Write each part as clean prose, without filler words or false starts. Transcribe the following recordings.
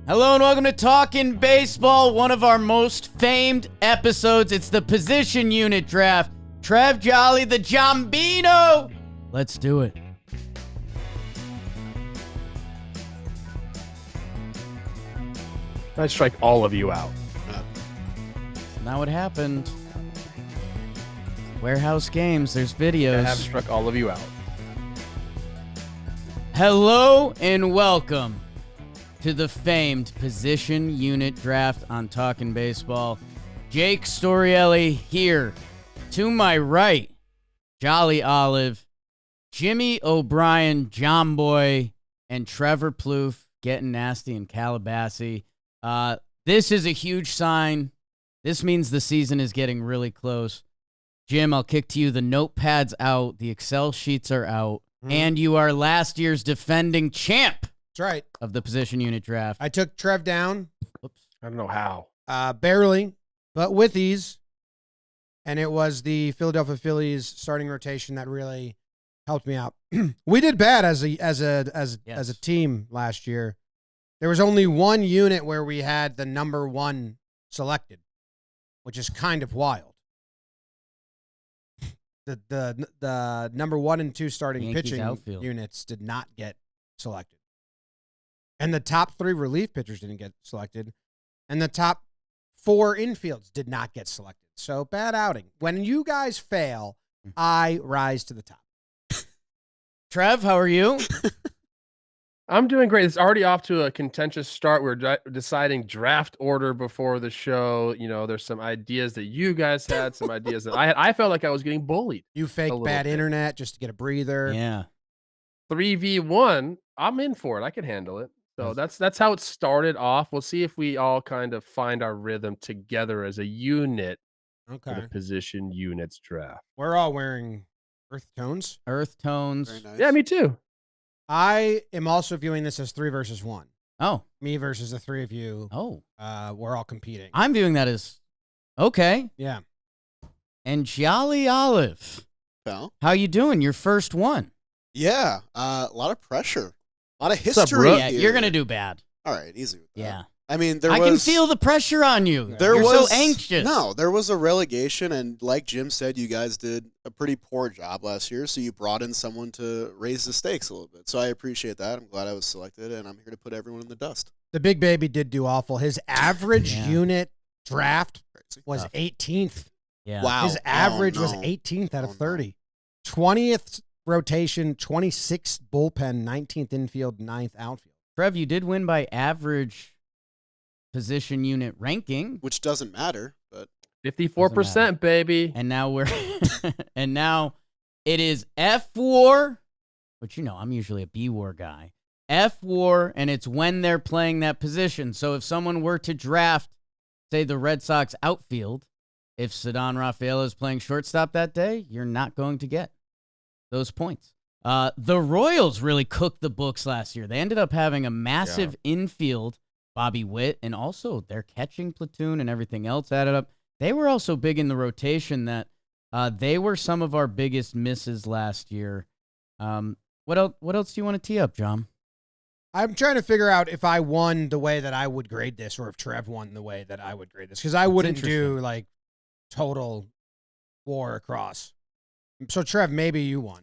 Hello and welcome to Talkin Baseball, one of our most famed episodes. It's the position unit draft. Trev, Jolly, the Jombino. Let's do it. I strike all of you out. Now what happened? Warehouse games, there's videos. I have struck all of you out. Hello and welcome to the famed position unit draft on Talkin Baseball. Jake Storielli here. To my right, Jolly Olive, Jimmy O'Brien, Jomboy, and Trevor Plouffe getting nasty in Calabasas. This is a huge sign. This means the season is getting really close. Jim, I'll kick to you. The notepad's out. The Excel sheets are out. And you are last year's defending champ. That's right. Of the position unit draft. I took Trev down. Whoops. I don't know how. Barely, but with ease. And it was the Philadelphia Phillies starting rotation that really helped me out. We did bad as a team last year. There was only one unit where we had the number one selected, which is kind of wild. The number 1 and 2 starting Yankees pitching outfield units did not get selected. And the top 3 relief pitchers didn't get selected. And the top 4 infields did not get selected. So bad outing. When you guys fail, I rise to the top. Trev, how are you? I'm doing great. It's already off to a contentious start. We're deciding draft order before the show. You know, there's some ideas that you guys had, some ideas that I had. I felt like I was getting bullied. You fake bad internet just to get a breather. Yeah. 3v1, I'm in for it. I can handle it. So that's how it started off. We'll see if we all kind of find our rhythm together as a unit for the position units draft. We're all wearing earth tones. Earth tones. Very nice. Yeah, me too. I am also viewing this as 3 versus 1. Oh. Me versus the 3 of you. Oh. We're all competing. I'm viewing that as okay. Yeah. And Jolly Olive. Well, How you doing? Your first one. yeah, a lot of pressure, a lot of What's up, history. bro? Yeah, here. you're gonna do bad. All right, easy with that. Yeah. I mean, I can feel the pressure on you. There You're was so anxious. No, there was a relegation, and like Jim said, you guys did a pretty poor job last year. So you brought in someone to raise the stakes a little bit. So I appreciate that. I'm glad I was selected, and I'm here to put everyone in the dust. The big baby did do awful. His average Yeah. unit draft Crazy. was Tough. 18th. Yeah. Wow. His average was no. 18th out Oh, of no. 30. 20th rotation, 26th bullpen, 19th infield, 9th outfield. Trev, you did win by average position unit ranking. Which doesn't matter, but 54%, baby. And now we're and now it is F War, which I'm usually a B War guy. F War, and it's when they're playing that position. So if someone were to draft, say, the Red Sox outfield, if Ceddanne Rafaela is playing shortstop that day, you're not going to get those points. The Royals really cooked the books last year. They ended up having a massive infield, Bobby Witt, and also their catching platoon and everything else added up. They were also big in the rotation that they were some of our biggest misses last year. What else do you want to tee up, John? I'm trying to figure out if I won the way that I would grade this or if Trev won the way that I would grade this. Because I wouldn't do, like, total war across. So, Trev, maybe you won.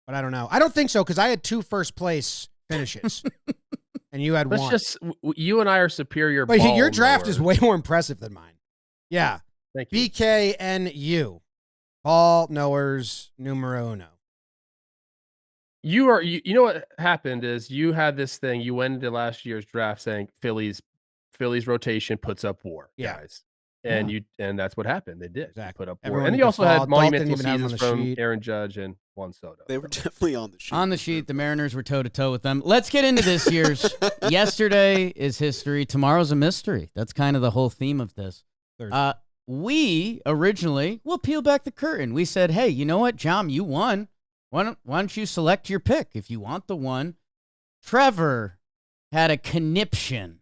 But I don't know. I don't think so because I had 2 first-place finishes. And you had 1. You and I are superior. But ball your draft is knowers. way more impressive than mine. Yeah. Thank you. BKNU. Ball knowers numero uno. You know what happened is you had this thing. You went into last year's draft saying Phillies rotation puts up war, Yeah. guys, and that's what happened. They did. They Exactly. put up war, Everyone and you also had default- Dalton monumental even had them on seasons the from sheet. Aaron Judge and Juan Soto. they were definitely on the sheet. On the sheet, the Mariners were toe-to-toe with them. Let's get into this year's. Yesterday is history. Tomorrow's a mystery. That's kind of the whole theme of this. We originally, we'll peel back the curtain. We said, hey, you know what, John, you won. Why don't you select your pick if you want the one? Trevor had a conniption.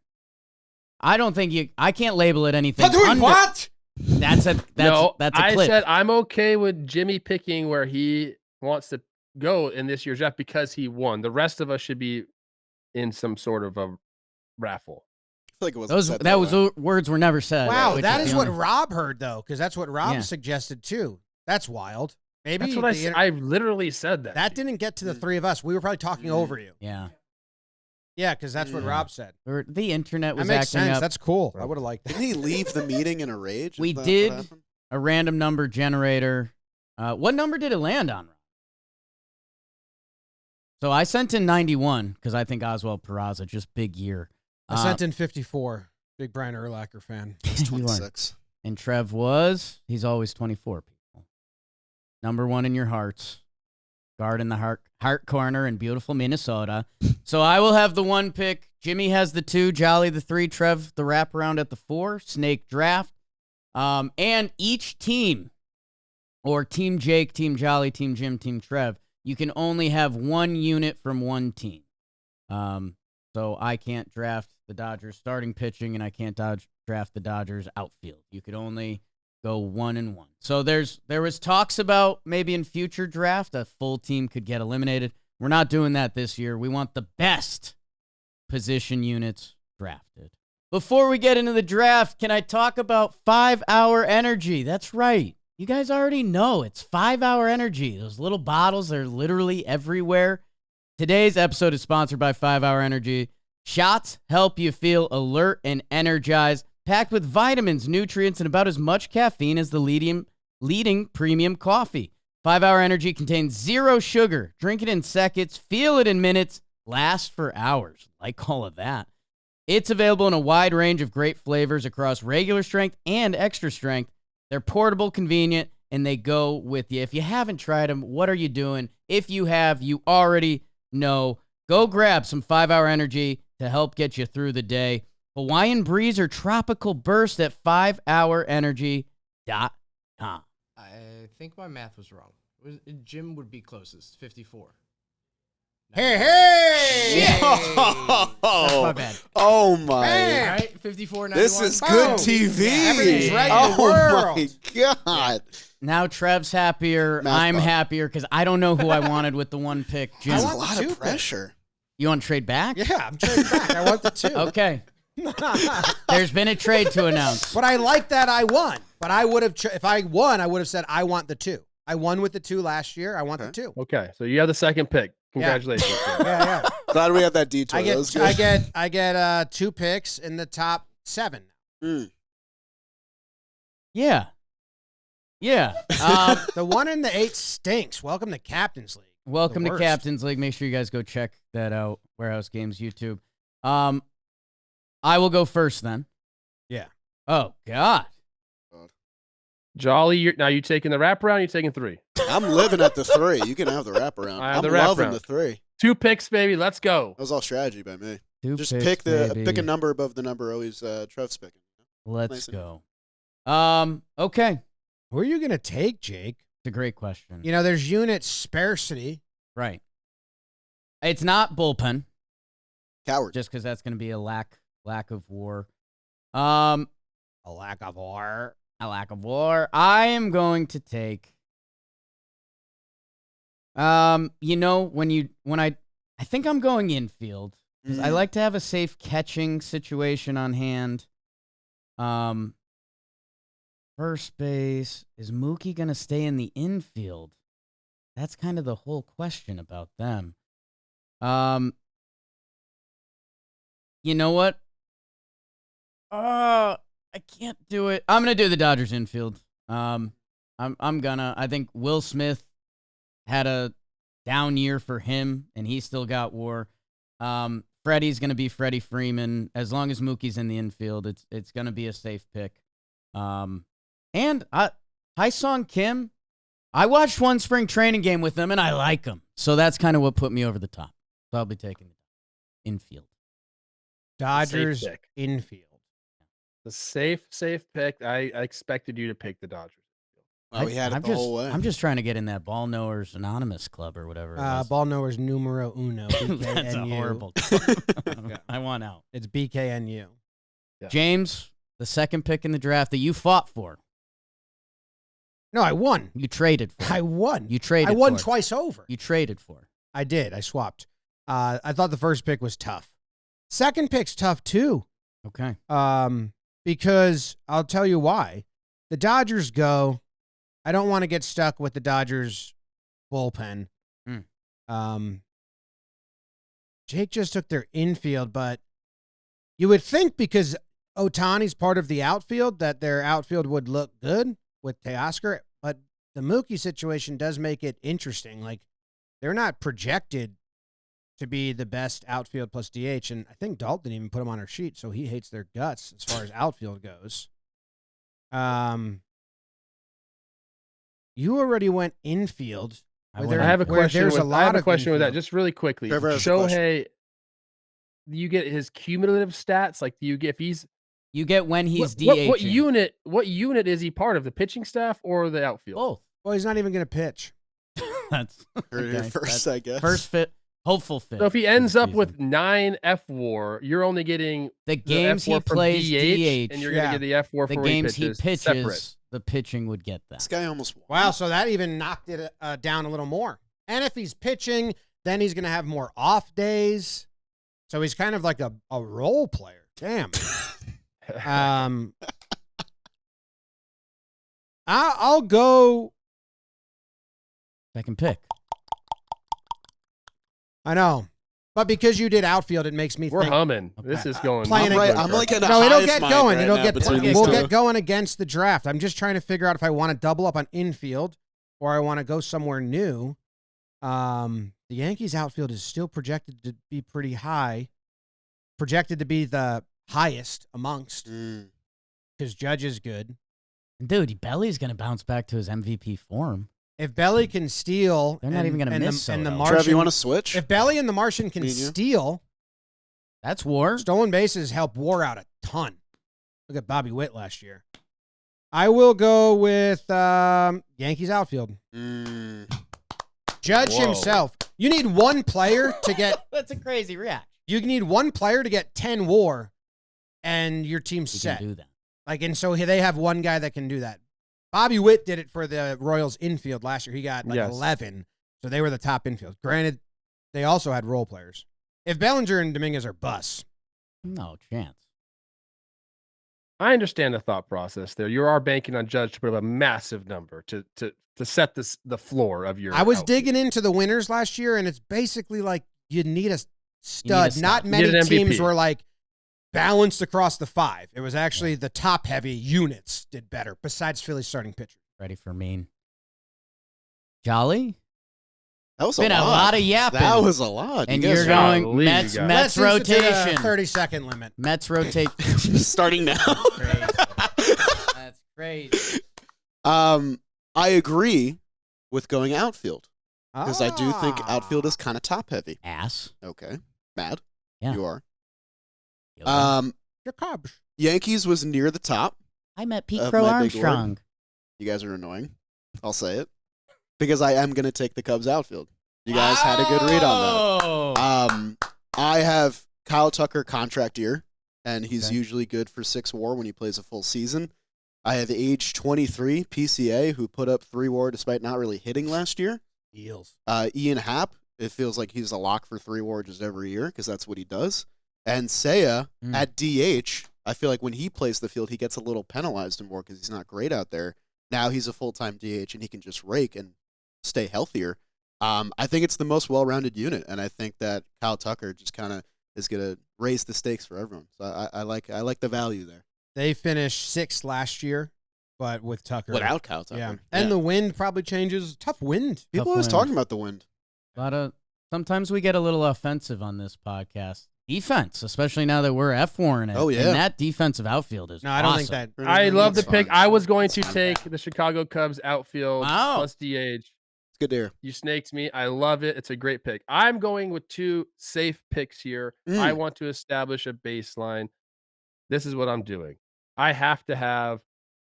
I don't think I can't label it anything. What? That's a I clip. said I'm okay with Jimmy picking where he wants to go in this year's draft because he won. The rest of us should be in some sort of a raffle. like it wasn't said words were never said. Wow, that is what Rob heard though, because that's what Rob suggested too. That's wild. Maybe that's what I literally said that. That didn't get to the three of us. We were probably talking over you. Yeah. Yeah, because that's what Rob said. The internet was that makes acting sense. up. That's cool. I would have liked that. Didn't he leave the meeting in a rage? We did a random number generator. What number did it land on? So I sent in 91 because I think Oswald Peraza, just big year. I sent in 54. Big Brian Urlacher fan. He's 26. And Trev he's always 24, people. Number one in your hearts. Guard in the heart corner in beautiful Minnesota. So I will have the 1 pick. Jimmy has the 2, Jolly the 3, Trev the wraparound at the 4, snake draft. And each team, or Team Jake, Team Jolly, Team Jim, Team Trev, you can only have 1 unit from 1 team. So I can't draft the Dodgers starting pitching, and I can't draft the Dodgers outfield. You could only go 1 and 1. So there was talks about maybe in future draft a full team could get eliminated. We're not doing that this year. We want the best position units drafted. Before we get into the draft, can I talk about 5-Hour Energy? That's right. You guys already know it's 5-Hour Energy. Those little bottles are literally everywhere. Today's episode is sponsored by 5-Hour Energy. Shots help you feel alert and energized, packed with vitamins, nutrients, and about as much caffeine as the leading premium coffee. 5-Hour Energy contains 0 sugar. Drink it in seconds, feel it in minutes, last for hours. Like all of that. It's available in a wide range of great flavors across regular strength and extra strength. They're portable, convenient, and they go with you. If you haven't tried them, what are you doing? If you have, you already know. Go grab some 5-Hour Energy to help get you through the day. Hawaiian Breeze or Tropical Burst at 5hourenergy.com. I think my math was wrong. Jim would be closest, 54. Hey! That's my bad. Oh my! Man. All right, 54. 91. This is good TV. Yeah, everything's right in the world. My God! Now Trev's happier. I'm happier because I don't know who I wanted with the 1 pick. Jim, That's a lot of pressure. You want to trade back? Yeah, I'm trading back. I want the 2. Okay. There's been a trade to announce. But I like that I won. But I would have, if I won, I would have said I want the 2. I won with the 2 last year. I want the 2. Okay, so you have the 2nd pick. Congratulations. Yeah. Glad we have that detour. I get 2 picks in the top 7. Yeah. The 1 and the 8 stinks. Welcome to Captain's League. Welcome to Captain's League. Make sure you guys go check that out. Warehouse Games YouTube. I will go first then. Yeah. Oh God. Jolly, you taking the wraparound? You taking 3? I'm living at the 3. You can have the wraparound. I'm loving the 3. 2 picks, baby. Let's go. That was all strategy by me. 2 Just picks, pick a number above the number always Trev's picking. Let's go. Okay. Who are you gonna take, Jake? It's a great question. You know, there's unit sparsity. Right. It's not bullpen. Coward. Just because that's going to be a lack of war. A lack of war. I am going to take. I think I'm going infield because I like to have a safe catching situation on hand. First base, is Mookie going to stay in the infield? That's kind of the whole question about them. You know what? I can't do it. I'm going to do the Dodgers infield. I think Will Smith had a down year for him, and he still got WAR. Freddie's going to be Freddie Freeman. As long as Mookie's in the infield, it's going to be a safe pick. And Haesung Kim, I watched one spring training game with him, and I like him. So that's kind of what put me over the top. So I'll be taking infield. Dodgers infield. The safe pick. I expected you to pick the Dodgers. Oh, we had it the whole way. I'm just trying to get in that Ball Knowers Anonymous Club or whatever. Ball Knowers numero uno. That's a horrible club. I want out. It's BKNU. Yeah. James, the 2nd pick in the draft that you fought for. No, I won. You traded for. I won. You traded I won for. Twice over. You traded for. I did. I swapped. I thought the first pick was tough. 2nd pick's tough too. Okay. Because I'll tell you why. The Dodgers go. I don't want to get stuck with the Dodgers bullpen. Jake just took their infield, but you would think because Ohtani's part of the outfield that their outfield would look good with Teoscar, but the Mookie situation does make it interesting. Like, they're not projected to be the best outfield plus DH, and I think Dalton didn't even put him on our sheet, so he hates their guts as far as outfield goes. You already went infield. I have a question. I have a question with that, just really quickly. Shohei, you get his cumulative stats. Like, do you get if he's you get when he's DHing? DHing. What unit is he part of? The pitching staff or the outfield? Both. Well, he's not even going to pitch. That's okay. First, I guess. First fit. Hopeful fit. So if he ends up with 9 F4, you're only getting the games he plays DH, and you're going to get the F4 the for games he pitches. He pitches. Separate. The pitching would get that. This guy almost won. Wow, so that even knocked it down a little more. And if he's pitching, then he's going to have more off days. So he's kind of like a role player. Damn. I'll go. Second pick. I know. But because you did outfield, it makes me We're think. humming. This is going. I'm like in a no, it'll hive get mind going. right It'll now get. between these We'll two. get going against the draft. I'm just trying to figure out if I want to double up on infield or I want to go somewhere new. The Yankees outfield is still projected to be pretty high. Projected to be the highest amongst. Because Judge is good. Dude, Belly's going to bounce back to his MVP form. If Belly can steal, they're not even going to miss and the Soto. Martian. Trev, you want to switch? If Belly and the Martian can steal, that's WAR. Stolen bases help WAR out a ton. Look at Bobby Witt last year. I will go with Yankees outfield. Judge himself. You need one player to get. That's a crazy reaction. You need one player to get 10 WAR, and your team's He set. can do that. Like, and so they have one guy that can do that. Bobby Witt did it for the Royals infield last year. He got 11, so they were the top infield. Granted, they also had role players. If Bellinger and Dominguez are busts, no chance. I understand the thought process there. You are banking on Judge to put up a massive number to set the floor of your. I was outfield. digging into the winners last year, and it's basically like you need a stud. Not You many need an teams MVP. were like balanced across the 5. It was actually the top heavy units did better, besides Philly's starting pitcher. Ready for mean. Jolly? That was been a lot of yapping. That was a lot. And you're going Mets Let's rotation. 30-second limit. Mets rotate. Starting now. That's crazy. I agree with going outfield. Because I do think outfield is kind of top heavy. Ass. Okay. Mad. Yeah. You are. Your Cubs. Yankees was near the top. I met Pete of Crow my big Armstrong. board. You guys are annoying. I'll say it. Because I am going to take the Cubs outfield. You guys had a good read on that. I have Kyle Tucker contract year, and he's usually good for 6 WAR when he plays a full season. I have age 23 PCA who put up 3 WAR despite not really hitting last year. Eels. Ian Happ, it feels like he's a lock for 3 WAR just every year because that's what he does. And Seiya at DH, I feel like when he plays the field, he gets a little penalized more because he's not great out there. Now he's a full-time DH, and he can just rake and stay healthier. I think it's the most well-rounded unit, and I think that Kyle Tucker just kind of is going to raise the stakes for everyone. So I like the value there. They finished 6th last year, but with Tucker. Without Kyle Tucker. Yeah. And the wind probably changes. Tough wind. People always talking about the wind. Sometimes we get a little offensive on this podcast. Defense, especially now that we're F4 in it. Oh, yeah. And that defensive outfield is I don't awesome. think that. I love the That's pick. fine. I was going to take the Chicago Cubs outfield plus DH. It's good to hear. You snaked me. I love it. It's a great pick. I'm going with 2 safe picks here. I want to establish a baseline. This is what I'm doing. I have to have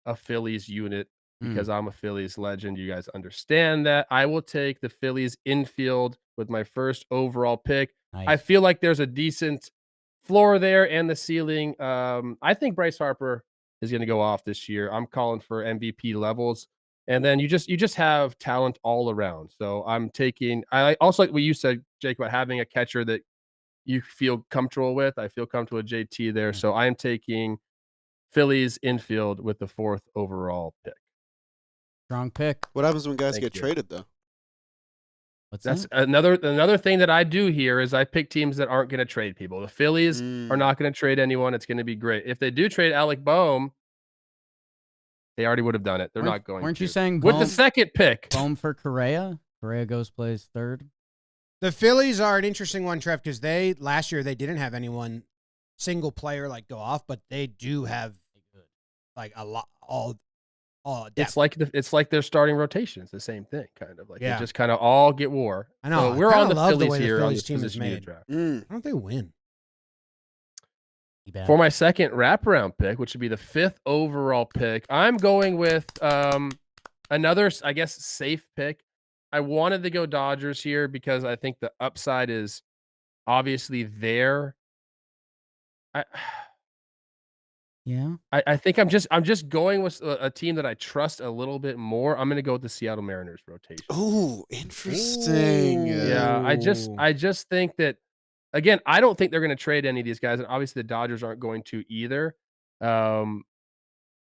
a Phillies unit because I'm a Phillies legend. You guys understand that. I will take the Phillies infield with my first overall pick. Nice. I feel like there's a decent floor there and the ceiling. I think Bryce Harper is going to go off this year. I'm calling for MVP levels. And then you just have talent all around. So I'm taking. I also like what you said, Jake, about having a catcher that you feel comfortable with. I feel comfortable with JT there. So I am taking Phillies infield with the 4th overall pick. Strong pick. What happens when guys Thank get you. traded, though? That's another thing that I do here is I pick teams that aren't going to trade people. The Phillies are not going to trade anyone. It's going to be great. If they do trade Alec Boehm, they already would have done it. They're not going Weren't to. you saying with the 2nd pick? Boehm for Correa? Correa plays 3rd. The Phillies are an interesting one, Trev, because last year they didn't have anyone single player like go off, but they do have like a lot all depth. It's like their starting rotation. It's the same thing, kind of like they Yeah. just kind of all get war. I know. So we're I on the love the Phillies way the here on Phillies this team is position year made. draft. Why don't they win? For my 2nd wraparound pick, which would be the 5th overall pick, I'm going with another, I guess, safe pick. I wanted to go Dodgers here because I think the upside is obviously there. I think I'm just going with a team that I trust a little bit more. I'm going to go with the Seattle Mariners rotation. Oh, interesting. Yeah, I just think that, again, I don't think they're going to trade any of these guys, and obviously the Dodgers aren't going to either. I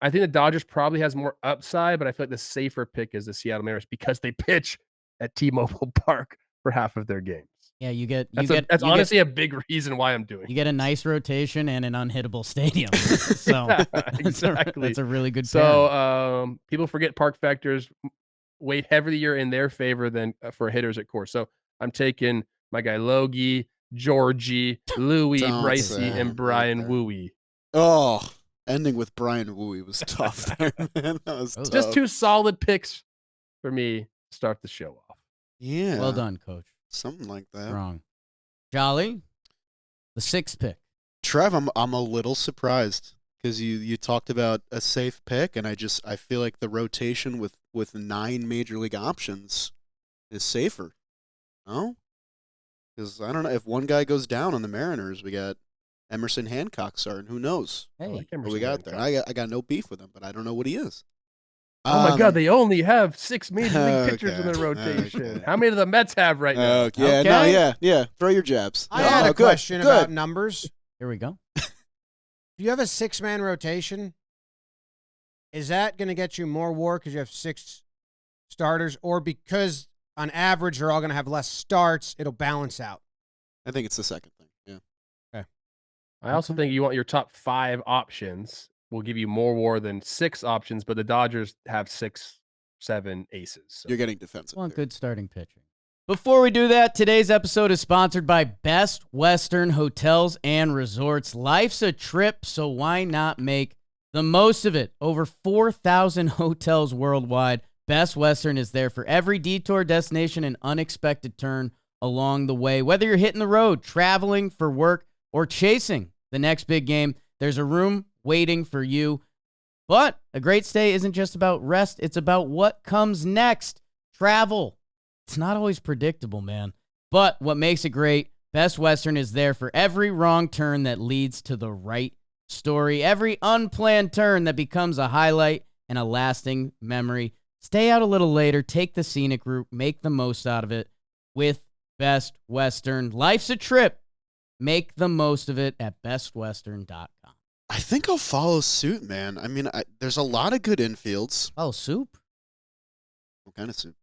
think the Dodgers probably has more upside, but I feel like the safer pick is the Seattle Mariners because they pitch at T-Mobile Park for half of their games. Yeah, That's honestly a big reason why I'm doing it. You get a nice rotation and an unhittable stadium. So exactly. That's a really good So people forget park factors weigh heavier in their favor than for hitters at course. So I'm taking my guy Logie, Georgie, Louie, Brycey, and Brian Wooey. Oh, ending with Brian Wooey was tough there, man. That was tough. Just 2 solid picks for me to start the show off. Yeah. Well done, Coach. Something like that. Wrong. Jolly, the 6th pick. Trev, I'm a little surprised because you talked about a safe pick, and I feel like the rotation with 9 major league options is safer. No? Because I don't know, if one guy goes down on the Mariners, we got Emerson Hancock starting. Who knows? Hey, like what we got there. I got no beef with him, but I don't know what he is. Oh my God! They only have 6 major league pitchers in their rotation. Okay. How many do the Mets have right now? Yeah. Throw your jabs. I had a question about numbers. Here we go. If you have a 6-man rotation, is that going to get you more WAR because you have 6 starters, or because on average they're all going to have less starts, it'll balance out? I think it's the second thing. Yeah. Okay. I also think you want your top 5 options will give you more WAR than 6 options, but the Dodgers have 6, 7 aces. So. You're getting defensive. Well, good starting pitching. Before we do that, today's episode is sponsored by Best Western Hotels and Resorts. Life's a trip, so why not make the most of it? Over 4,000 hotels worldwide. Best Western is there for every detour, destination, and unexpected turn along the way. Whether you're hitting the road, traveling for work, or chasing the next big game, there's a room waiting for you. But a great stay isn't just about rest. It's about what comes next. Travel. It's not always predictable, man. But what makes it great, Best Western is there for every wrong turn that leads to the right story. Every unplanned turn that becomes a highlight and a lasting memory. Stay out a little later. Take the scenic route. Make the most out of it with Best Western. Life's a trip. Make the most of it at bestwestern.com. I think I'll follow suit, man. I mean, there's a lot of good infields. Oh, soup? What kind of soup?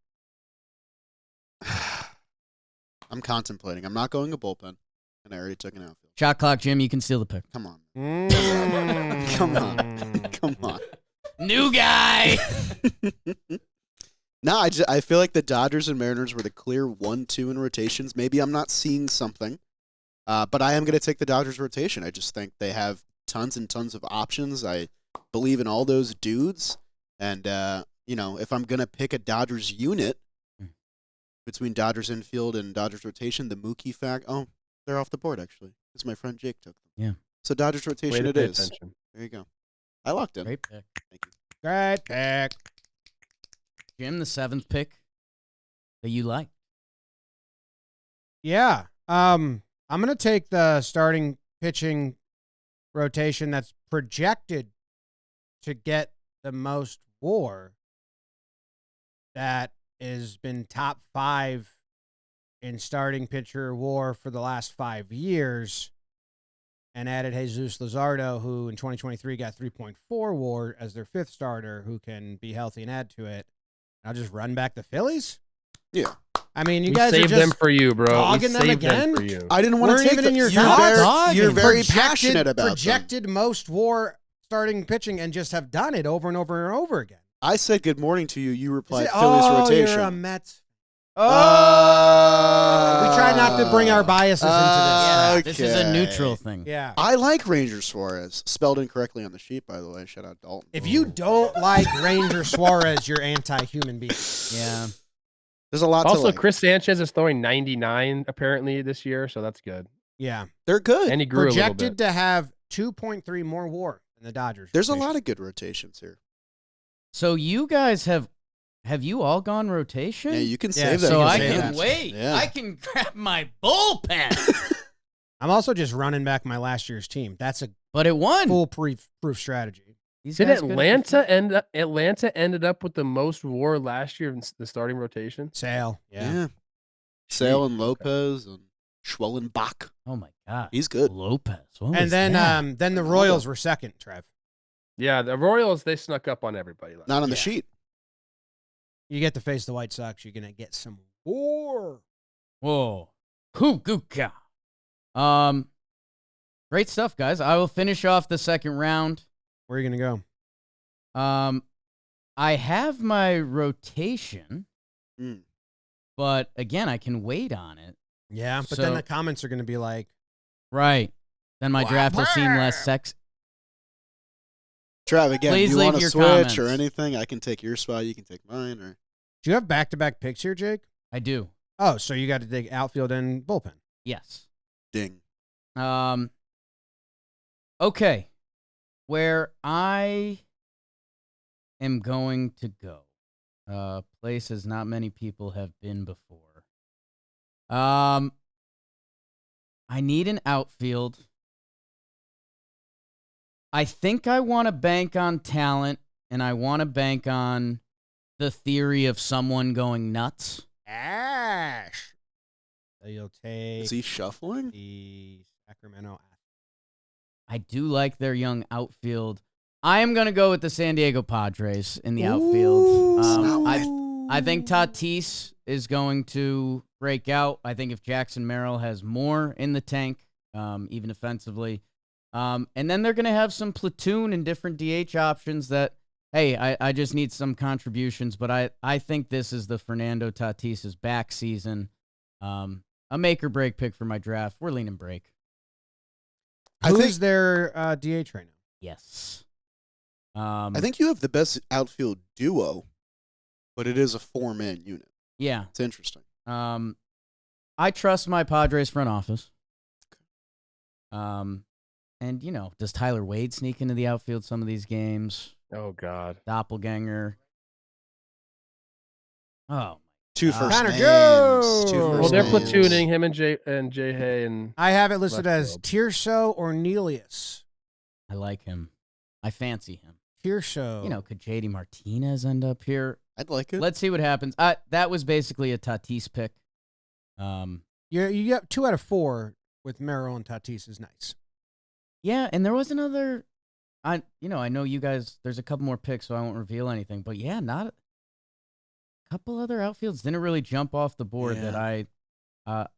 I'm contemplating. I'm not going a bullpen, and I already took an outfield. Shot clock, Jim. You can steal the pick. Come on. Come on. Come on. New guy. No, I feel like the Dodgers and Mariners were the clear 1-2 in rotations. Maybe I'm not seeing something, but I am going to take the Dodgers rotation. I just think they have tons and tons of options. I believe in all those dudes. And, if I'm going to pick a Dodgers unit between Dodgers infield and Dodgers rotation, the Mookie fact, they're off the board, actually, because my friend Jake took them. Yeah. So Dodgers rotation it is. Attention. There you go. I locked in. Great pick. Thank you. Great pick. Jim, the 7th pick that you like. Yeah. I'm going to take the starting pitching rotation that's projected to get the most WAR that has been top 5 in starting pitcher WAR for the last 5 years and added Jesus Luzardo, who in 2023 got 3.4 WAR as their 5th starter, who can be healthy and add to it, I'll just run back the Phillies? Yeah. I mean, you We guys are saved just them for you, bro. We dogging them saved again? for you. I didn't want to Weren't take even the, in your you're thoughts? very, you're very Projected- passionate about them. projected most WAR starting pitching and just have done it over and over and over again. I said good morning to you. You replied Is it- Phillies oh, rotation. you're a Mets. Oh, We try not to bring our biases into yeah, this. this is a neutral thing. Yeah. I like Ranger Suarez. Spelled incorrectly on the sheet, by the way. Shout out Dalton. If you don't like Ranger Suarez, you're anti-human being. Yeah. There's a lot to Also, like. Chris Sanchez is throwing 99 apparently this year, so that's good. Yeah. They're good. And he grew a little Projected bit. to have 2.3 more WAR than the Dodgers. There's a lot of good rotations here. So you guys have you all gone rotation? Yeah, you can Yeah, save that. so can I save can that. wait. Yeah. I can grab my bullpen. I'm also just running back my last year's team. That's a But it won. foolproof strategy. These Did guys good at Atlanta ended up with the most WAR last year in the starting rotation? Sale. Yeah. Sale and Lopez and Schwellenbach. Oh my god. He's good. Lopez. What And was then that? then the Royals were second, Trev. Yeah, the Royals, they snuck up on everybody. Last Not on the Yeah. sheet. You get to face the White Sox, you're going to get some WAR. Whoa. Huguka. Great stuff, guys. I will finish off the second round. Where are you going to go? I have my rotation, Mm. but again, I can wait on it. Yeah, but So- then the comments are going to be like, Right. Then my draft will seem less sexy. Trav, again, Please do you leave want to your switch comments. or anything? I can take your spot. You can take mine. Or do you have back-to-back picks here, Jake? I do. Oh, so you got to take outfield and bullpen. Yes. ding. Okay. Where I am going to go. Places not many people have been before. I need an outfield. I think I want to bank on talent, and I want to bank on the theory of someone going nuts. Ash. So you'll take Is he shuffling? the Sacramento. I do like their young outfield. I am going to go with the San Diego Padres in the outfield. I think Tatis is going to break out. I think if Jackson Merrill has more in the tank, even offensively. And then they're going to have some platoon and different DH options that, hey, I just need some contributions. But I think this is the Fernando Tatis's back season. A make or break pick for my draft. We're leaning break. Who's their DH right now? Yes. I think you have the best outfield duo, but it is a 4-man unit. Yeah. It's interesting. I trust my Padres front office. And, does Tyler Wade sneak into the outfield some of these games? Oh, God. Doppelganger. Oh, Two God. first Connor names. Joe. Two Well, Well, first they're names. platooning him and Jay Hay and I have it listed Left as field. Tirso or Nelius. I like him. I fancy him. Tirso. Could JD Martinez end up here? I'd like it. Let's see what happens. That was basically a Tatis pick. You got 2 out of 4 with Merrill and Tatis is nice. Yeah, and there was another. I know you guys. There's a couple more picks, so I won't reveal anything. But yeah, not a couple other outfields didn't really jump off the board that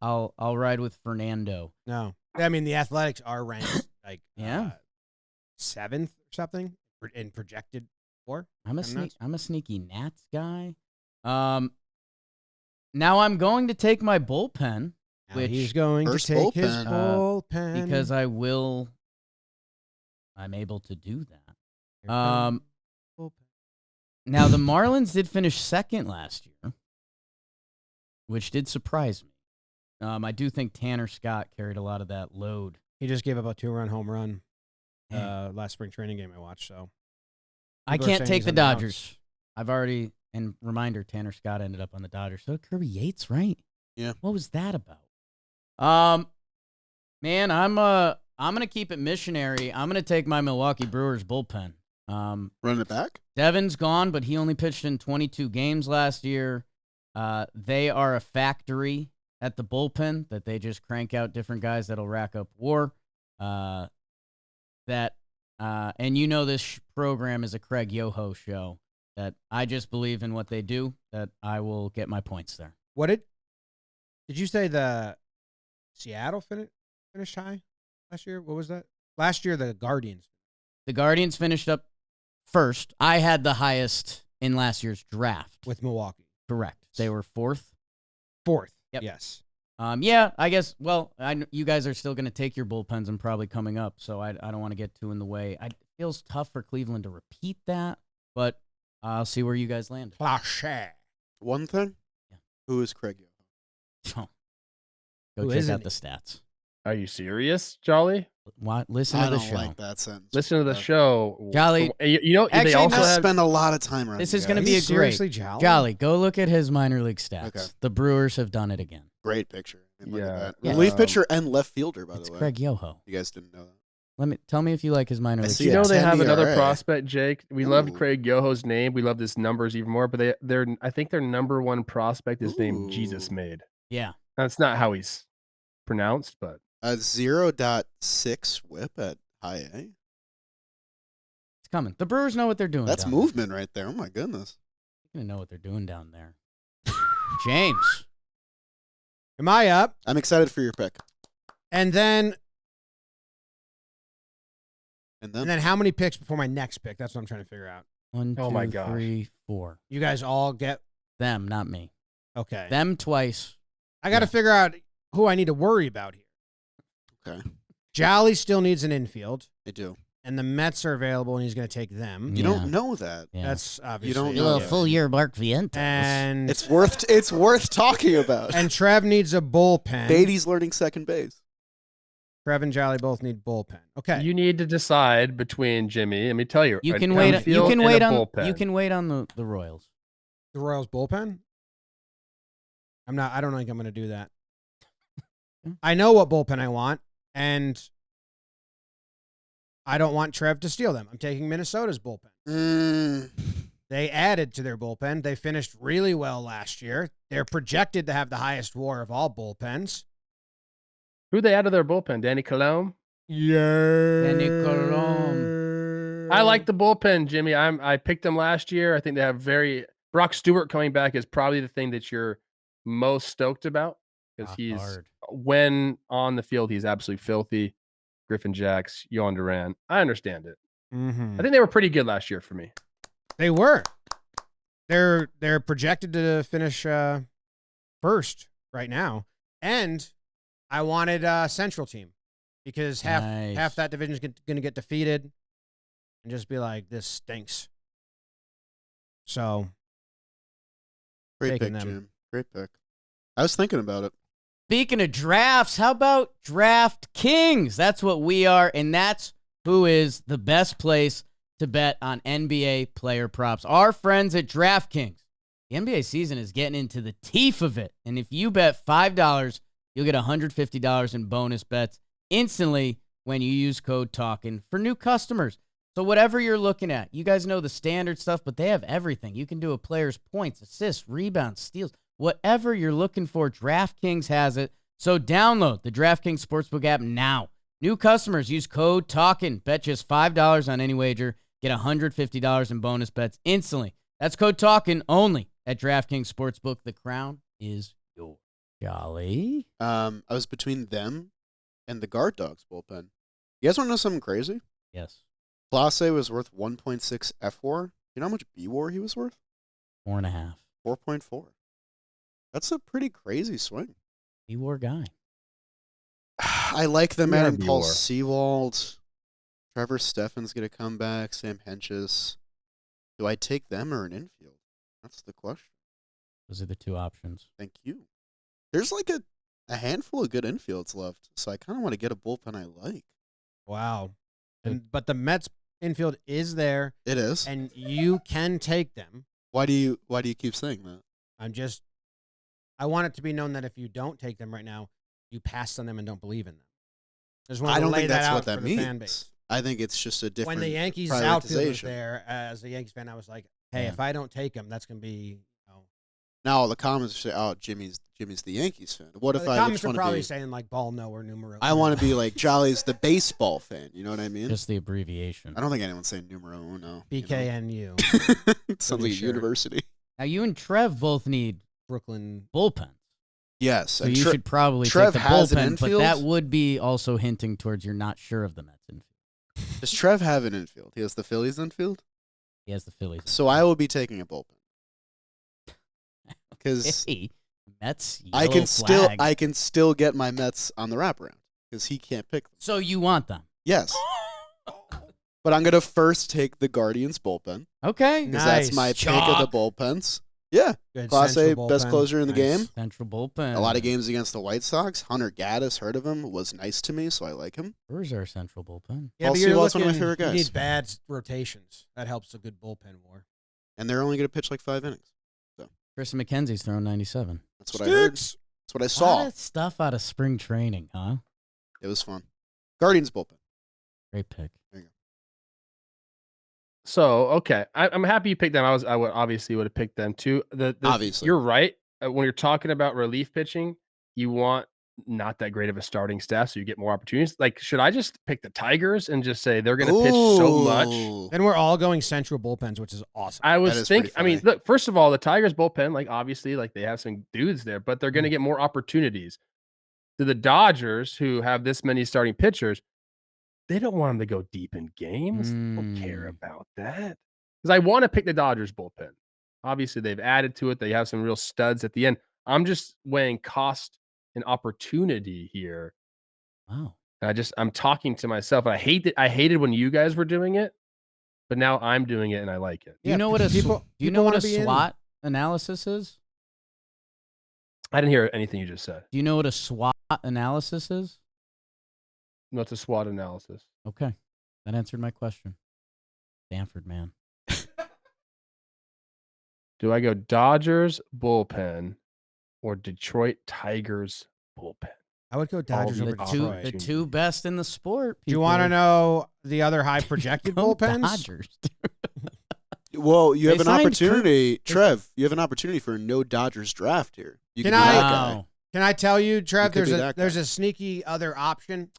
I'll ride with Fernando. No. I mean, the Athletics are ranked like Yeah. 7th or something in projected WAR. I'm Nuts. a sneaky Nats guy. Now I'm going to take my bullpen, Now which he's going to First take his bullpen. bullpen. because I'm able to do that. Here comes bullpen. Now the Marlins did finish second last year, which did surprise me. I do think Tanner Scott carried a lot of that load. He just gave up a 2-run home run Man. last spring training game I watched. So I people are can't saying take he's the on the outs. Dodgers. I've already, and reminder, Tanner Scott ended up on the Dodgers. So did Kirby Yates, right? Yeah. What was that about? Man, I'm gonna keep it missionary. I'm gonna take my Milwaukee Brewers bullpen. Run it back? Devin's gone, but he only pitched in 22 games last year. They are a factory at the bullpen that they just crank out different guys that'll rack up WAR. And this program is a Craig Yoho show. That I just believe in what they do. That I will get my points there. Did you say the Seattle finished high last year? What was that? Last year, the Guardians. The Guardians finished up first. I had the highest in last year's draft. With Milwaukee. Correct. They were fourth. Fourth. Yep. Yes. Yeah, I guess, you guys are still going to take your bullpens and probably coming up, so I don't want to get too in the way. It feels tough for Cleveland to repeat that, but I'll see where you guys land. Claché. One thing? Yeah. Who is Craig Yoho? Go check out the stats. Are you serious, Jolly? Listen to the show. I don't like that sentence. Listen to the show. Jolly. Actually, they also spend a lot of time around. This is going to be a seriously great. Jolly, go look at his minor league stats. Okay. The Brewers have done it again. Great picture. Look at that. Yeah. Relief pitcher and left fielder, by It's the way. Craig Yoho. You guys didn't know that. Tell me if you like his minor league. see You stats. know they have 10 another ERA. prospect, Jake. We loved Ooh. Craig Yoho's name. We love his numbers even more. But I think their number one prospect is named Jesus Ooh. Made. Yeah. That's not how he's pronounced, but A 0.6 whip at high A. It's coming. The Brewers know what they're doing. That's down movement right there. Oh my goodness. There. They're gonna know what they're doing down there. James. Am I up? I'm excited for your pick. And then And and then then how many picks before my next pick? That's what I'm trying to figure out. 1, 2, Oh my gosh. 3, 4. You guys all get Them, not me. okay. Them twice. I got to figure out who I need to worry about here. okay, Jolly still needs an infield, I do. and the Mets are available, and he's going to take them. You Yeah. don't know that. Yeah. That's obviously don't a know little that. full year Mark Vientos. And It's worth talking about. and Trev needs a bullpen. Beatty's learning second base. Trev and Jolly both need bullpen. Okay. you need to decide between Jimmy. Let me tell you, You an can wait. outfield and a bullpen. On the Royals. The Royals bullpen? I don't think I'm going to do that. I know what bullpen I want, and I don't want Trev to steal them. I'm taking Minnesota's bullpen. They added to their bullpen. They finished really well last year. They're projected to have the highest WAR of all bullpens. Who they add to their bullpen? Danny Colomb. Yeah. Danny Colomb. I like the bullpen, Jimmy. I picked them last year. I think they have Brock Stewart coming back is probably the thing that you're most stoked about because he's hard. when on the field he's absolutely filthy. Griffin Jacks, Yohan Duran. I understand it. Mm-hmm. I think they were pretty good last year for me. They were. They're projected to finish first right now, and I wanted a Central team because half that division is going to get defeated and just be like, this stinks. So, Great taking pick, them. Jim. Great pick. I was thinking about it. Speaking of drafts, how about DraftKings? That's what we are, and that's who is the best place to bet on NBA player props. Our friends at DraftKings. The NBA season is getting into the teeth of it, and if you bet $5, you'll get $150 in bonus bets instantly when you use code TALKIN for new customers. So whatever you're looking at, you guys know the standard stuff, but they have everything. You can do a player's points, assists, rebounds, steals. Whatever you're looking for, DraftKings has it. So download the DraftKings Sportsbook app now. New customers use code TALKIN. Bet just $5 on any wager. Get $150 in bonus bets instantly. That's code TALKIN only at DraftKings Sportsbook. The crown is yours. Jolly. I was between them and the Guard Dogs bullpen. You guys want to know something crazy? Yes. Clase was worth 1.6 F-WAR. You know how much B-WAR he was worth? 4.5. 4.4. That's a pretty crazy swing. He wore guy. I like them Yeah, adding Paul B-WAR. Sewald. Trevor Steffen's going to come back. Sam Henches. Do I take them or an infield? That's the question. Those are the two options. Thank you. There's like a handful of good infields left, so I kind of want to get a bullpen I like. Wow. But the Mets infield is there, It is. and you can take them. Why do you keep saying that? I want it to be known that if you don't take them right now, you pass on them and don't believe in them. I just want I to don't lay think that that's out what that for the fan means. base. I think it's just a different When the Yankees outfield was prioritization. there, as a Yankees fan, I was like, hey, Yeah. if I don't take them, that's going to be Now the comments say, "Oh, Jimmy's the Yankees fan." What if the I comments just are want to probably be? saying like ball no or numero. I want to be like Jolly's the baseball fan. You know what I mean? Just the abbreviation. I don't think anyone's saying numero uno. BKNU. It sounds like a sure. university. Now you and Trev both need Brooklyn. bullpens. Yes, So and you should probably Trev take the has an bullpen, but infield? that would be also hinting towards you're not sure of the Mets infield. Does Trev have an infield? He has the Phillies infield. He has the Phillies. So I will be taking a bullpen because Hey, Mets. I yellow flag. can still get my Mets on the wraparound because he can't pick them. So you want them? Yes, but I'm gonna first take the Guardians bullpen Okay. because Nice. that's my pick Chalk. of the bullpens. Yeah, Good Class A, central best bullpen. closer in the Nice. game. Central bullpen. A lot of games against the White Sox. Hunter Gaddis, heard of him, was nice to me, so I like him. Where's our central bullpen? Yeah, Paul but you're Sewell's one of my looking- favorite You guys. need bad rotations. That helps a good bullpen more. And they're only gonna pitch like 5 innings. Chris McKenzie's throwing 97. That's what I heard. Sticks. That's what I A saw. lot of stuff out of spring training, huh? It was fun. Guardians bullpen. Great pick. So okay, I'm happy you picked them. I would obviously would have picked them too. Obviously. You're right. When you're talking about relief pitching, you want not that great of a starting staff, so you get more opportunities. Like, should I just pick the Tigers and just say they're going to pitch so much? Ooh. Then we're all going central bullpens, which is awesome. I That was is thinking. pretty I mean, funny. look. First of all, the Tigers bullpen, like obviously, like they have some dudes there, but they're going to get more opportunities. To the Dodgers, who have this many starting pitchers, they don't want them to go deep in games. They don't care about that. Because I want to pick the Dodgers bullpen. Obviously, they've added to it. They have some real studs at the end. I'm just weighing cost and opportunity here. Wow. And I'm talking to myself. I hated when you guys were doing it, but now I'm doing it and I like it. Do you know what a people what wanna a be in. SWOT analysis is? I didn't hear anything you just said. Do you know what a SWOT analysis is? No, it's a SWOT analysis. Okay. That answered my question. Stanford, man. Do I go Dodgers bullpen or Detroit Tigers bullpen? I would go Dodgers the over The Detroit. the two best in the sport. Do you want to people. know the other high projected Go bullpens? Dodgers. Well, you They have an signed opportunity, Trev. You have an opportunity for a no Dodgers draft here. You Can could be I- that guy. Wow. Can I tell you, Trev? could There's be a that guy. there's a sneaky other option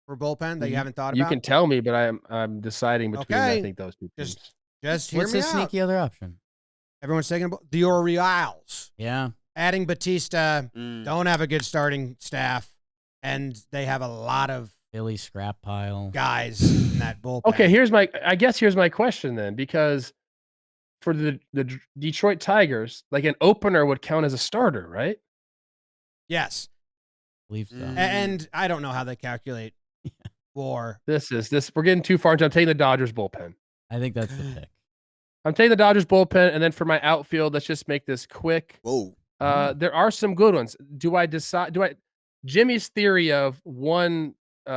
for bullpen that you haven't thought You about. can tell me, but I'm deciding between I Okay. think those two teams. Just hear What's me the out. sneaky other option? Everyone's taking the Orioles. Yeah. Adding Batista, Mm. don't have a good starting staff, and they have a lot of Philly scrap pile. guys in that bullpen. Okay, here's my question then, because for the Detroit Tigers, like an opener would count as a starter, right? Yes, believe so. Mm. and I don't know how they calculate WAR. We're getting too far into. I'm taking the Dodgers bullpen. I think that's the pick. I'm taking the Dodgers bullpen, and then for my outfield, let's just make this quick. Whoa. There are some good ones. Jimmy's theory of one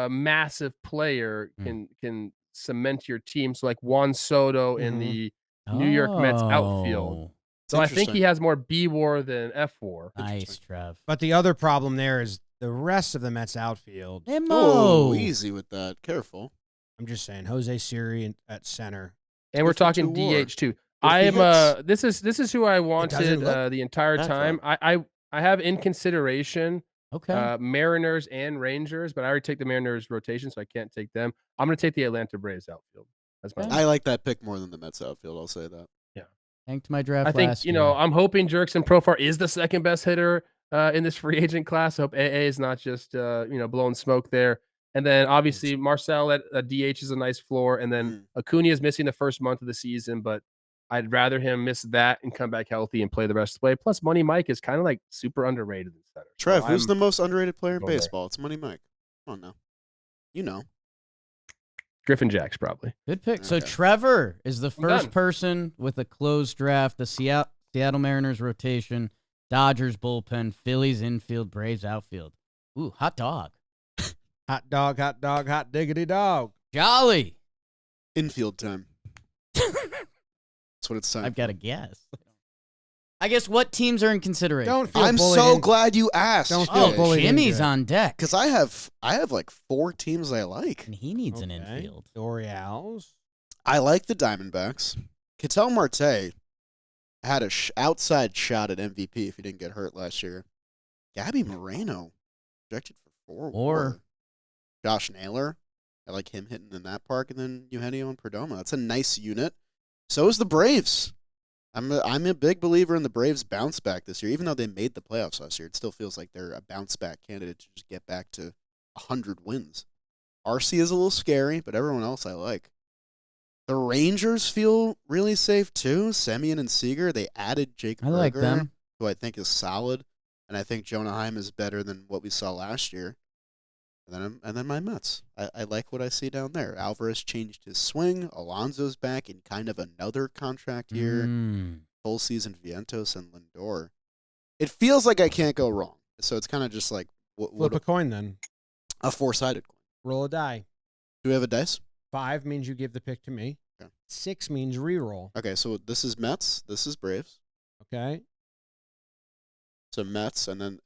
massive player can cement your team. So like Juan Soto in the New York Mets outfield. Oh, So I think interesting. he has more B WAR than F WAR. nice, Trev. But the other problem there is the rest of the Mets outfield. Oh, easy with that. Careful. I'm just saying, Jose Siri at center. And we're talking 52 WAR. DH too. If I he am hits. this is who I wanted look the entire that time. I have in consideration Okay. Mariners and Rangers, but I already take the Mariners rotation, so I can't take them. I'm going to take the Atlanta Braves outfield. That's my. Okay. pick. I like that pick more than the Mets outfield. I'll say that. Thanked my draft I think last you year. know I'm hoping Jerkson Profar is the second best hitter in this free agent class. I hope AA is not just blowing smoke there. And then obviously Marcel at DH is a nice floor, and then Acuna is missing the first month of the season, but I'd rather him miss that and come back healthy and play the rest of the way. Plus, Money Mike is kind of like super underrated in center. So Trev, who's I'm the most underrated player in going there. baseball? It's Money Mike. Come on now. You know. Griffin Jacks probably. Good pick. So Okay. Trevor is the first done. person with a closed draft. The Seattle Mariners rotation, Dodgers bullpen, Phillies infield, Braves outfield. Ooh, hot dog. Hot dog, hot diggity dog. Jolly. Infield time. That's what it's time. I've got to guess. I guess what teams are in consideration? Don't feel I'm bullied so in- glad you asked. Don't feel Oh, bullied into Jimmy's it. on deck. Because I have like 4 teams I like. And he needs an Okay. infield. The Orioles. I like the Diamondbacks. Ketel Marte had a outside shot at MVP if he didn't get hurt last year. Gabby Moreno, projected for 4 WAR. Josh Naylor, I like him hitting in that park, and then Eugenio and Perdomo. That's a nice unit. So is the Braves. I'm a big believer in the Braves bounce back this year. Even though they made the playoffs last year, it still feels like they're a bounce back candidate to just get back to 100 wins. RC is a little scary, but everyone else I like. The Rangers feel really safe too. Semien and Seager, they added Jake Berger, like them. who I think is solid, and I think Jonah Heim is better than what we saw last year. And then my Mets. I like what I see down there. Alvarez changed his swing. Alonso's back in kind of another contract year. Full season Vientos and Lindor. It feels like I can't go wrong. So it's kind of just like Flip a coin then. A 4-sided coin. Roll a die. Do we have a dice? 5 means you give the pick to me. Okay. 6 means re-roll. Okay, so this is Mets. This is Braves. Okay. So Mets, and then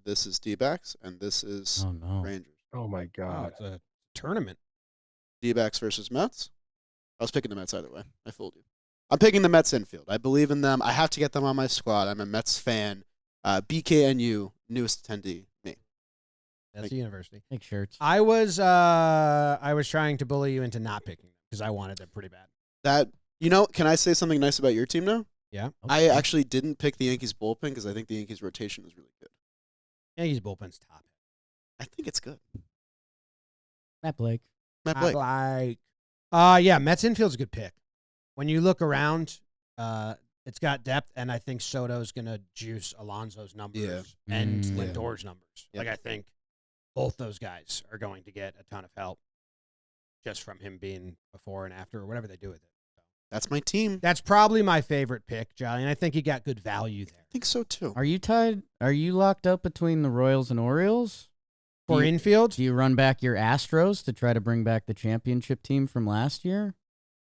this is D-backs, and this is Rangers. Oh, my God. It's a tournament. D-backs versus Mets. I was picking the Mets either way. I fooled you. I'm picking the Mets infield. I believe in them. I have to get them on my squad. I'm a Mets fan. BKNU, newest attendee, me. That's the university. Make shirts. I was trying to bully you into not picking them because I wanted them pretty bad. Can I say something nice about your team now? Yeah. Okay. I actually didn't pick the Yankees bullpen because I think the Yankees rotation is really good. Yankees bullpen's top. I think it's good. Matt Blake. Yeah, Mets infield's a good pick. When you look around, it's got depth, and I think Soto's going to juice Alonso's numbers and Lindor's numbers. Yep. Like, I think both those guys are going to get a ton of help just from him being before and after or whatever they do with it. So. That's my team. That's probably my favorite pick, Jolly, and I think he got good value there. I think so, too. Are you tied? Are you locked up between the Royals and Orioles? For infield? Do you run back your Astros to try to bring back the championship team from last year?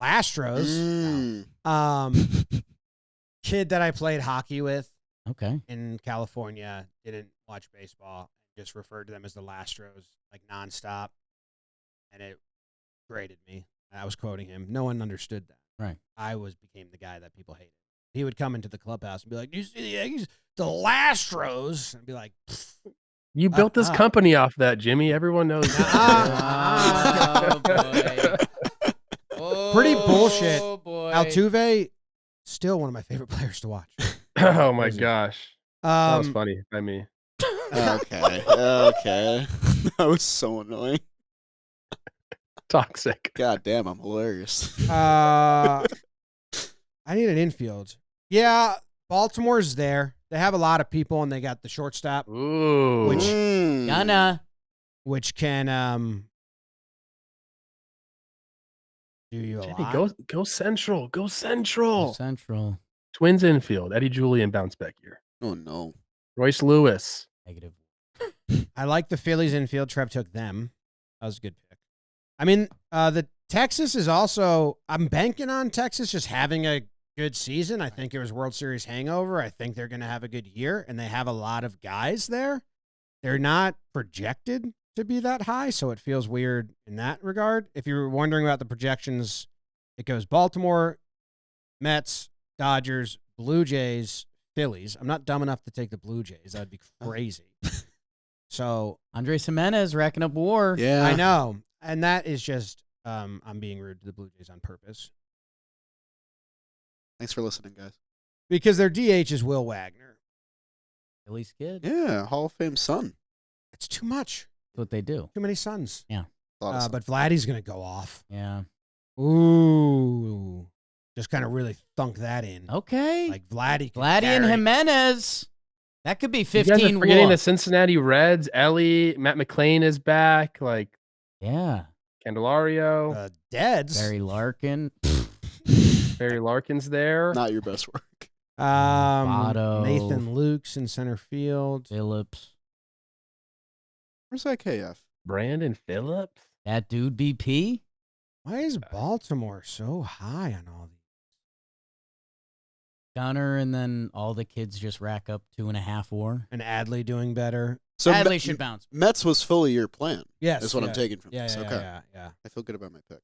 Astros? No. Kid that I played hockey with in California didn't watch baseball, just referred to them as the Lastros, like nonstop, and it grated me. I was quoting him. No one understood that. Right. I became the guy that people hated. He would come into the clubhouse and be like, "Do you see the Yankees? The Lastros?" And I'd be like, "You built this company off that, Jimmy. Everyone knows." Oh, boy. Pretty bullshit. Oh, boy. Altuve, still one of my favorite players to watch. Oh, my gosh. That was funny by me. Okay. That was so annoying. Toxic. God damn, I'm hilarious. I need an infield. Yeah, Baltimore's there. They have a lot of people, and they got the shortstop. Ooh. Which can do you a lot. Go Central. Go Central. Go Central. Twins infield. Eddie Julian bounce back year. Oh, no. Royce Lewis. Negative. I like the Phillies infield. Trev took them. That was a good pick. I mean, the Texas is also, I'm banking on Texas just having a good season. I think it was World Series hangover. I think they're going to have a good year, and they have a lot of guys there. They're not projected to be that high, so it feels weird in that regard. If you're wondering about the projections, it goes Baltimore, Mets, Dodgers, Blue Jays, Phillies. I'm not dumb enough to take the Blue Jays. That would be crazy. So Andres Jimenez racking up WAR. Yeah, I know. And that is just, I'm being rude to the Blue Jays on purpose. Thanks for listening, guys. Because their DH is Will Wagner. Phillies kid. Yeah, Hall of Fame son. It's too much. That's what they do. Too many sons. Yeah. But Vladdy's going to go off. Yeah. Ooh. Just kind of really thunk that in. Okay. Like Vladdy and Jimenez. That could be 15 You guys are forgetting WAR. the Cincinnati Reds. Ellie, Matt McClain is back. Like, yeah. Candelario. Deads. Barry Larkin. Barry Larkin's there. Not your best work. Votto. Nathan Lukes in center field. Phillips. Where's that KF? Brandon Phillips. That dude BP. Why is Baltimore so high on all these? Gunner, and then all the kids just rack up 2.5 WAR. And Adley doing better. So Adley should bounce. Mets was fully your plan. Yes. That's what I'm taking from this. Yeah, Okay. yeah. I feel good about my pick.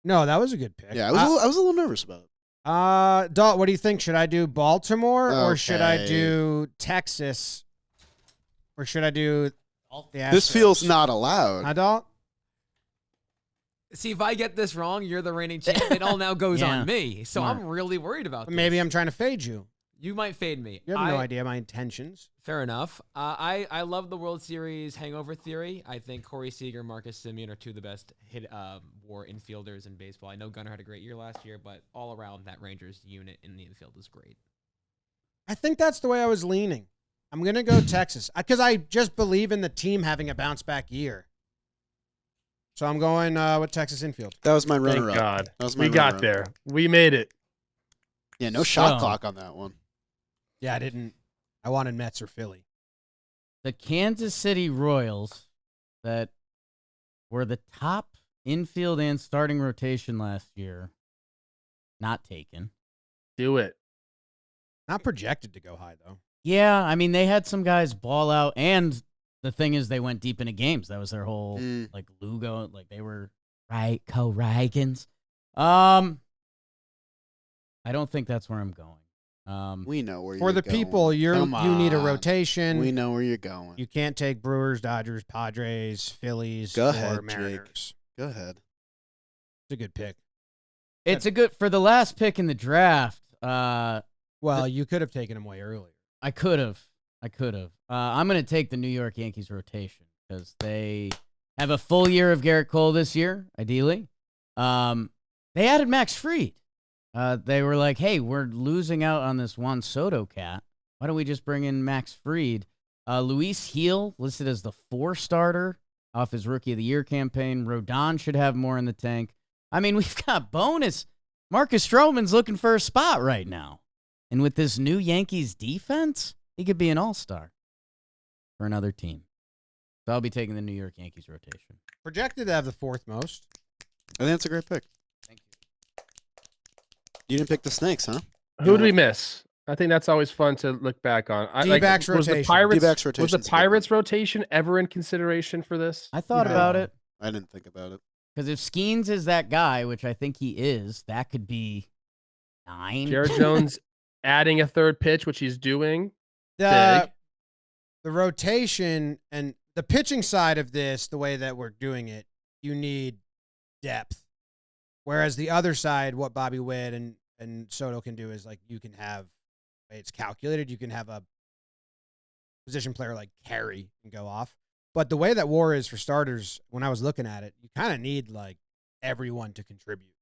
No, that was a good pick. Yeah, I was a little nervous about it. Dalt, what do you think? Should I do Baltimore or should I Okay. do Texas? Or should I do the Astros? This feels not allowed. Huh, Dalt? See, if I get this wrong, you're the reigning champ. It all now goes Yeah. on me. So Smart. I'm really worried about this. Maybe I'm trying to fade you. You might fade me. You have no idea my intentions. Fair enough. I love the World Series hangover theory. I think Corey Seager and Marcus Semien are two of the best WAR infielders in baseball. I know Gunnar had a great year last year, but all around that Rangers unit in the infield is great. I think that's the way I was leaning. I'm going to go Texas because I just believe in the team having a bounce back year. So I'm going with Texas infield. That was my Thank runner-up. God. That was my We got runner-up. there. We made it. Yeah, no shot So- clock on that one. Yeah, I didn't. I wanted Mets or Philly. The Kansas City Royals that were the top infield and starting rotation last year, not taken. Do it. Not projected to go high, though. Yeah, I mean, they had some guys ball out, and the thing is they went deep into games. That was their whole, like, Lugo, like, they were co-Rygans. I don't think that's where I'm going. We know where you're For the going. people, you need a on. rotation. We know where you're going. You can't take Brewers, Dodgers, Padres, Phillies, Go or ahead, Mariners. Jake. Go ahead. It's a good pick. It's a good, for the last pick in the draft, Well, you could have taken him way earlier. I could have. I'm going to take the New York Yankees rotation because they have a full year of Garrett Cole this year, ideally. They added Max Fried. They were like, hey, we're losing out on this Juan Soto cat. Why don't we just bring in Max Fried? Luis Heel listed as the 4-starter off his Rookie of the Year campaign. Rodon should have more in the tank. I mean, we've got bonus. Marcus Stroman's looking for a spot right now. And with this new Yankees defense, he could be an all-star for another team. So I'll be taking the New York Yankees rotation. Projected to have the fourth most. I think that's a great pick. Thank you. You didn't pick the Snakes, huh? Who did we miss? I think that's always fun to look back on. D-backs was the rotation. Pirates, D-backs was the rotation's a good Pirates rotation ever in consideration for this? I thought No. about it. I didn't think about it. Because if Skeens is that guy, which I think he is, that could be 9. Jared Jones adding a third pitch, which he's doing. The rotation and the pitching side of this, the way that we're doing it, you need depth. Whereas the other side, what Bobby Witt and Soto can do is like you can have, it's calculated. You can have a position player like Carey and go off. But the way that WAR is for starters, when I was looking at it, you kind of need like everyone to contribute.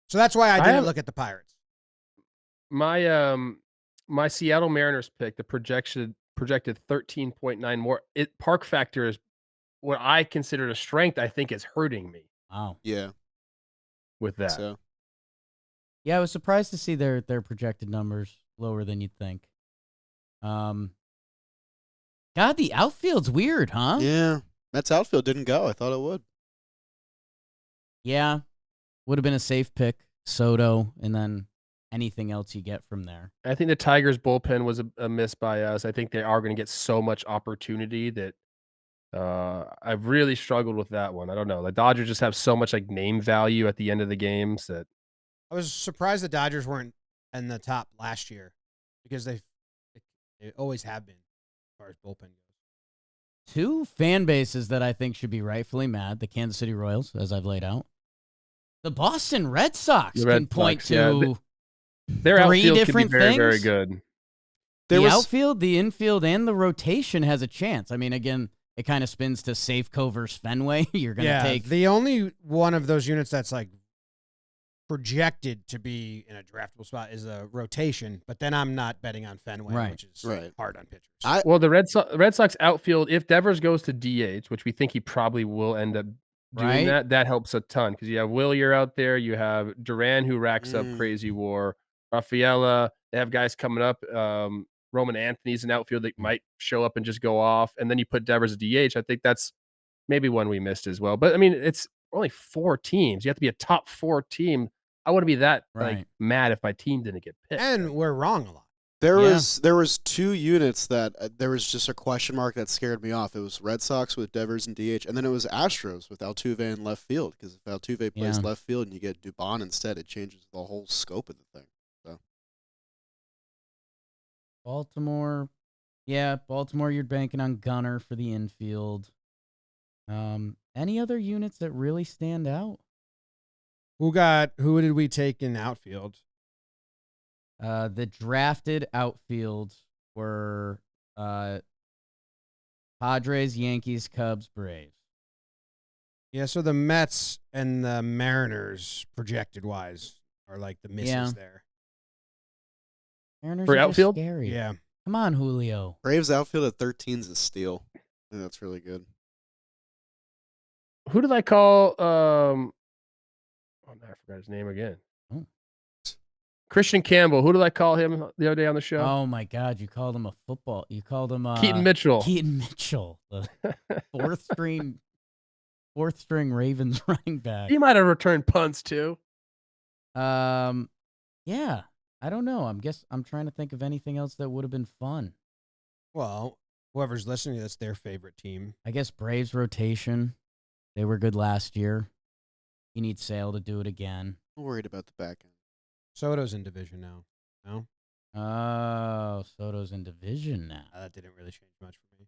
So that's why I didn't look at the Pirates. My Seattle Mariners pick, the projected 13.9 more. Park factor is what I considered a strength. I think is hurting me Wow. Yeah. with that. So Yeah, I was surprised to see their projected numbers lower than you'd think. God, the outfield's weird, huh? yeah, Mets outfield didn't go. I thought it would. Yeah. Would have been a safe pick, Soto, and then anything else you get from there. I think the Tigers bullpen was a miss by us. I think they are going to get so much opportunity that I've really struggled with that one. I don't know. The Dodgers just have so much like name value at the end of the games that I was surprised the Dodgers weren't in the top last year because they always have been as far as bullpen goes. 2 fan bases that I think should be rightfully mad: the Kansas City Royals, as I've laid out. The Boston Red Sox The Red can point Sox, yeah. to their 3 outfield could be different very, very things? good. There the was- outfield, the infield, and the rotation has a chance. I mean, again, it kind of spins to Safeco versus Fenway. You're going to take the only one of those units that's like projected to be in a draftable spot is a rotation, but then I'm not betting on Fenway, Right. which is Right. hard on pitchers. Well, the Red Sox outfield, if Devers goes to DH, which we think he probably will end up doing Right. that helps a ton because you have Willier out there, you have Duran who racks up crazy WAR, Rafaela. They have guys coming up. Roman Anthony's an outfield that might show up and just go off, and then you put Devers at DH. I think that's maybe one we missed as well. But I mean, it's only 4 teams. You have to be a top 4 team. I wouldn't be that like Right. mad if my team didn't get picked. And we're wrong a lot. There Yeah. was 2 units that there was just a question mark that scared me off. It was Red Sox with Devers and DH, and then it was Astros with Altuve in left field. Because if Altuve plays Yeah. left field and you get Dubon instead, it changes the whole scope of the thing. So Baltimore. Yeah, Baltimore, you're banking on Gunner for the infield. Any other units that really stand out? Who did we take in outfield? The drafted outfield were Padres, Yankees, Cubs, Braves. Yeah, so the Mets and the Mariners, projected wise, are like the misses Yeah. there. Mariners For are just outfield? scary. Yeah. Come on, Julio. Braves outfield at 13 is a steal. I think that's really good. Who did I call? Oh, I forgot his name again. Oh. Christian Campbell. Who did I call him the other day on the show? Oh my God, you called him a football. You called him Keaton Mitchell. Keaton Mitchell, the fourth string Ravens running back. He might have returned punts too. Yeah. I don't know. I'm trying to think of anything else that would have been fun. Well, whoever's listening, that's their favorite team. I guess Braves rotation. They were good last year. You need Sale to do it again. I'm worried about the back end. Soto's in division now. No? Oh, Soto's in division now. That didn't really change much for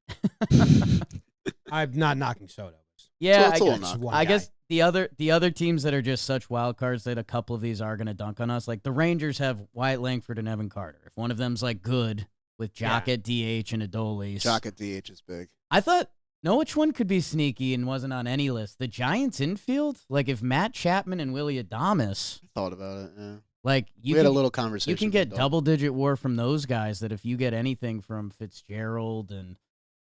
me. I'm not knocking Soto. Yeah, it's a little Just knock. one I guy. guess the other teams that are just such wild cards that a couple of these are going to dunk on us. Like the Rangers have Wyatt Langford and Evan Carter. If one of them's like good with Jock at DH and Adolis. Jock at DH is big. I thought, know which one could be sneaky and wasn't on any list? The Giants infield? Like if Matt Chapman and Willie Adames, I thought about it, yeah. like We had a little conversation. you can with get Doug. double-digit WAR from those guys that if you get anything from Fitzgerald and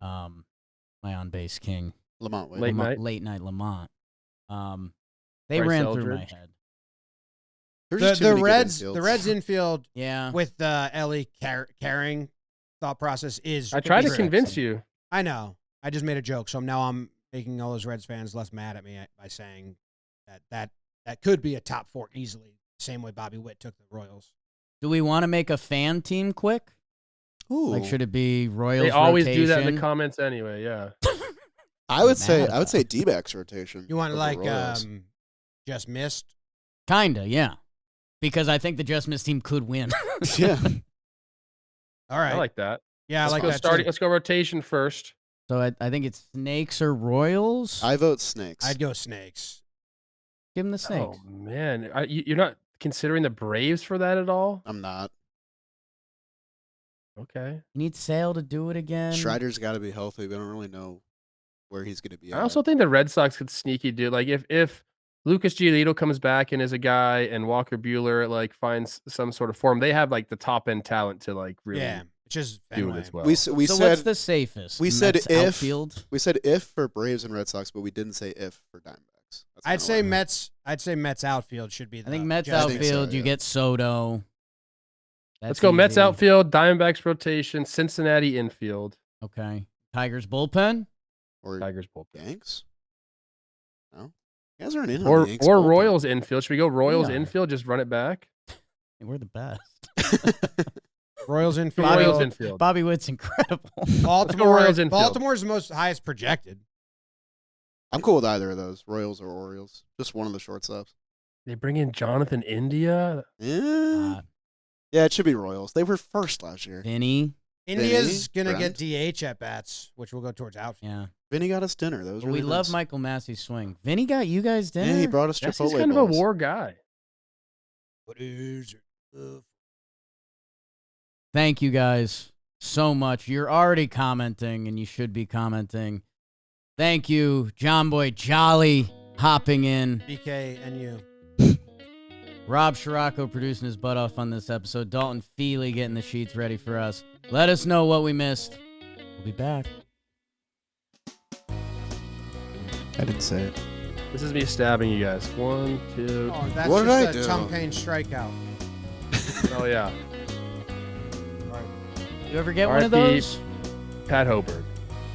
my on-base king, Lamont Wade. Late night. Lamont, they Bryce ran through my Eldridge. head. There's just too The many good Reds, infields. the Reds infield Yeah. with the Ellie carrying thought process is. I tried to interesting. convince you. I know. I just made a joke, so now I'm making all those Reds fans less mad at me by saying that could be a top 4 easily. Same way Bobby Witt took the Royals. Do we want to make a fan team quick? Ooh. Like, should it be Royals They always rotation? do that in the comments anyway. Yeah. I would say Mad about D-backs rotation. You want over like Royals. just missed? Kinda, yeah. Because I think the Just Miss team could win. Yeah. All right. I like that. yeah, I Let's like go that. starting. too. Let's go rotation first. So I think it's Snakes or Royals. I vote Snakes. I'd go Snakes. Give them the Snakes. Oh man, you're not considering the Braves for that at all? I'm not. Okay. You need Sale to do it again. Strider's got to be healthy. We don't really know where he's going to be. I also think the Red Sox could sneaky do like if Lucas Giolito comes back and is a guy and Walker Buehler like finds some sort of form, they have like the top end talent to like really Yeah, it's just do Fenway. it as well. we So said what's the safest? we said Mets if- outfield. we said if for Braves and Red Sox, but we didn't say if for Diamondbacks. That's I'd kinda say why. Mets. I'd say Mets outfield should be. I think the Mets just- I think so, outfield. You yeah. get Soto. Let's That's go Mets easy. outfield, Diamondbacks rotation, Cincinnati infield, Okay. Tigers bullpen. Or Tigers bullpen. Yanks. No, you guys aren't in on Or the Yanks or bullpen. Royals infield. Should we go Royals are. infield? Just run it back. Hey, we're the best. Royals infield. Royals infield. Bobby Witt's incredible. Baltimore. Royals infield. Baltimore's the most highest projected. I'm cool with either of those, Royals or Orioles. Just one of the shortstops. They bring in Jonathan India. Yeah, yeah, it should be Royals. They were first last year. Vinny. India's gonna Brent. get DH at bats, which will go towards outfield. Yeah. Vinny got us dinner. That was But really we love nice. Michael Massey's swing. Vinny got you guys dinner. Yeah, he brought us That's Chipotle he's kind of a balls. war guy. What is it? Thank you guys so much. You're already commenting, and you should be commenting. Thank you, Jomboy Jolly, hopping in. BK and you. Rob Scirocco producing his butt off on this episode. Dalton Feely getting the sheets ready for us. Let us know what we missed. We'll be back. I didn't say it. This is me stabbing you guys. 1, 2. Oh, that's What did I just a do? Tom Payne strikeout. Oh yeah. You ever get one of RIP. those? Pat Hoberg.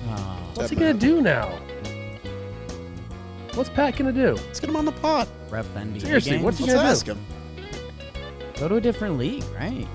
Oh. What's he gonna do now? What's Pat gonna do? Let's get him on the pot. Ref NBA Seriously, games. what's he Let's gonna do? ask him. Go to a different league, right?